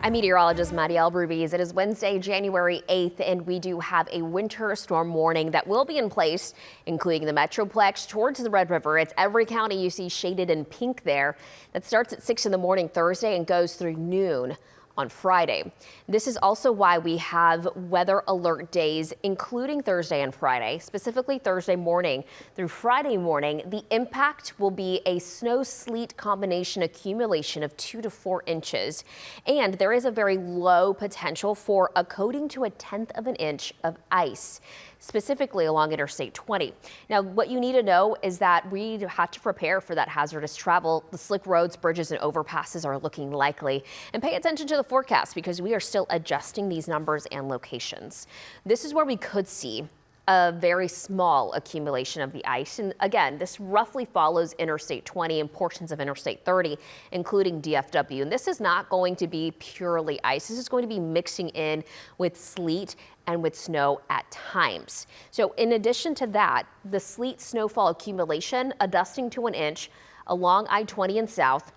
I'm meteorologist Marielle Rubiz. It is Wednesday, January 8th, and we do have a winter storm warning that will be in place, including the Metroplex towards the Red River. It's every county you see shaded in pink there. That starts at 6 in the morning Thursday and goes through noon on Friday. This is also why we have weather alert days, including Thursday and Friday, specifically Thursday morning through Friday morning. The impact will be a snow sleet combination accumulation of 2 to 4 inches. And there is a very low potential for a coating to 1/10 of an inch of ice, specifically along Interstate 20. Now, what you need to know is that we have to prepare for that hazardous travel. The slick roads, bridges, and overpasses are looking likely. And pay attention to the forecast because we are still adjusting these numbers and locations. This is where we could see a very small accumulation of the ice. And again, this roughly follows Interstate 20 and portions of Interstate 30, including DFW. And this is not going to be purely ice. This is going to be mixing in with sleet and with snow at times. So in addition to that, the sleet snowfall accumulation, a dusting to 1 inch along I-20 and south,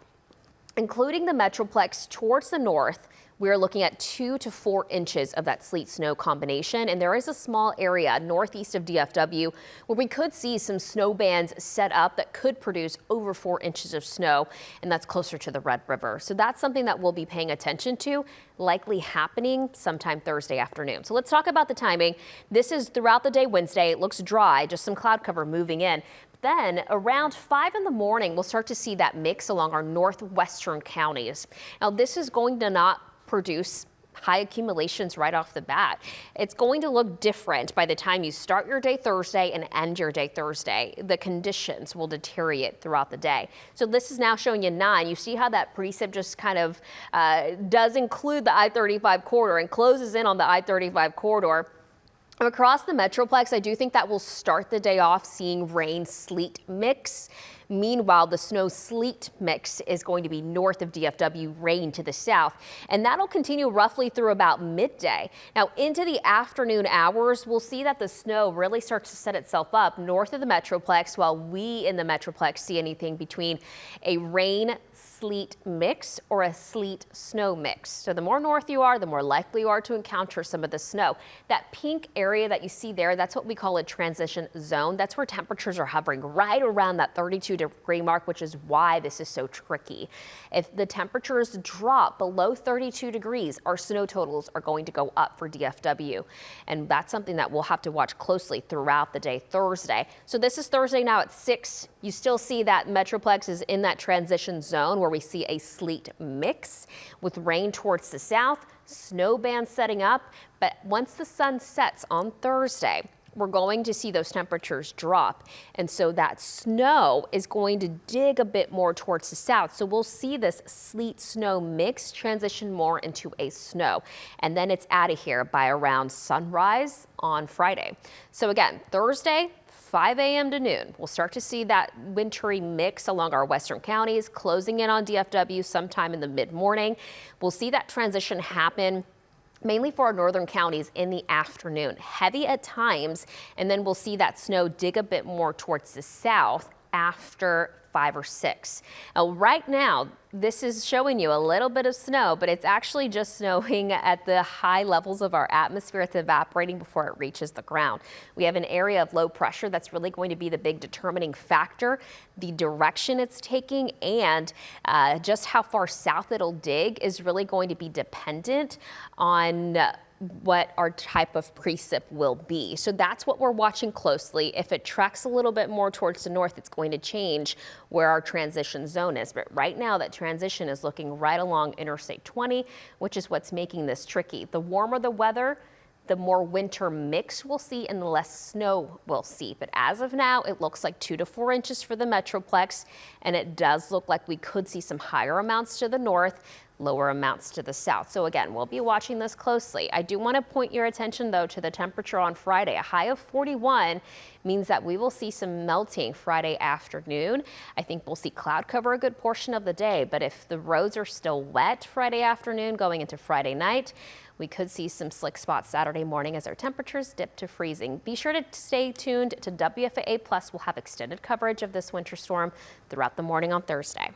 including the Metroplex towards the north. We're looking at 2 to 4 inches of that sleet snow combination. And there is a small area northeast of DFW where we could see some snow bands set up that could produce over 4 inches of snow. And that's closer to the Red River. So that's something that we'll be paying attention to, likely happening sometime Thursday afternoon. So let's talk about the timing. This is throughout the day Wednesday. It looks dry, just some cloud cover moving in. Then around 5 in the morning, we'll start to see that mix along our northwestern counties. Now, this is going to not produce high accumulations right off the bat. It's going to look different by the time you start your day Thursday and end your day Thursday. The conditions will deteriorate throughout the day. So this is now showing you 9. You see how that precip just kind of does include the I-35 corridor and closes in on the I-35 corridor. Across the Metroplex, I do think that will start the day off seeing rain sleet mix. Meanwhile, the snow sleet mix is going to be north of DFW, rain to the south, and that'll continue roughly through about midday. Now into the afternoon hours, we'll see that the snow really starts to set itself up north of the Metroplex, while we in the Metroplex see anything between a rain sleet mix or a sleet snow mix. So the more north you are, the more likely you are to encounter some of the snow. That pink area that you see there, that's what we call a transition zone. That's where temperatures are hovering right around that 32-degree mark, which is why this is so tricky. If the temperatures drop below 32 degrees, our snow totals are going to go up for DFW. And that's something that we'll have to watch closely throughout the day Thursday. So this is Thursday now at 6. You still see that Metroplex is in that transition zone where we see a sleet mix with rain towards the south, snow bands setting up. But once the sun sets on Thursday, we're going to see those temperatures drop. And so that snow is going to dig a bit more towards the south. So we'll see this sleet snow mix transition more into a snow. And then it's out of here by around sunrise on Friday. So again, Thursday, 5 a.m. to noon, we'll start to see that wintry mix along our western counties, closing in on DFW sometime in the mid-morning. We'll see that transition happen mainly for our northern counties in the afternoon, heavy at times, and then we'll see that snow dig a bit more towards the south after 5 or 6. Now, right now, this is showing you a little bit of snow, but it's actually just snowing at the high levels of our atmosphere. It's evaporating before it reaches the ground. We have an area of low pressure that's really going to be the big determining factor, the direction it's taking, and just how far south it'll dig is really going to be dependent on what our type of precip will be. So that's what we're watching closely. If it tracks a little bit more towards the north, it's going to change where our transition zone is. But right now that transition is looking right along Interstate 20, which is what's making this tricky. The warmer the weather, the more winter mix we'll see and the less snow we'll see. But as of now, it looks like 2 to 4 inches for the Metroplex, and it does look like we could see some higher amounts to the north, lower amounts to the south. So again, we'll be watching this closely. I do want to point your attention though to the temperature on Friday. A high of 41 means that we will see some melting Friday afternoon. I think we'll see cloud cover a good portion of the day, but if the roads are still wet Friday afternoon going into Friday night, we could see some slick spots Saturday morning as our temperatures dip to freezing. Be sure to stay tuned to WFAA Plus. We'll have extended coverage of this winter storm throughout the morning on Thursday.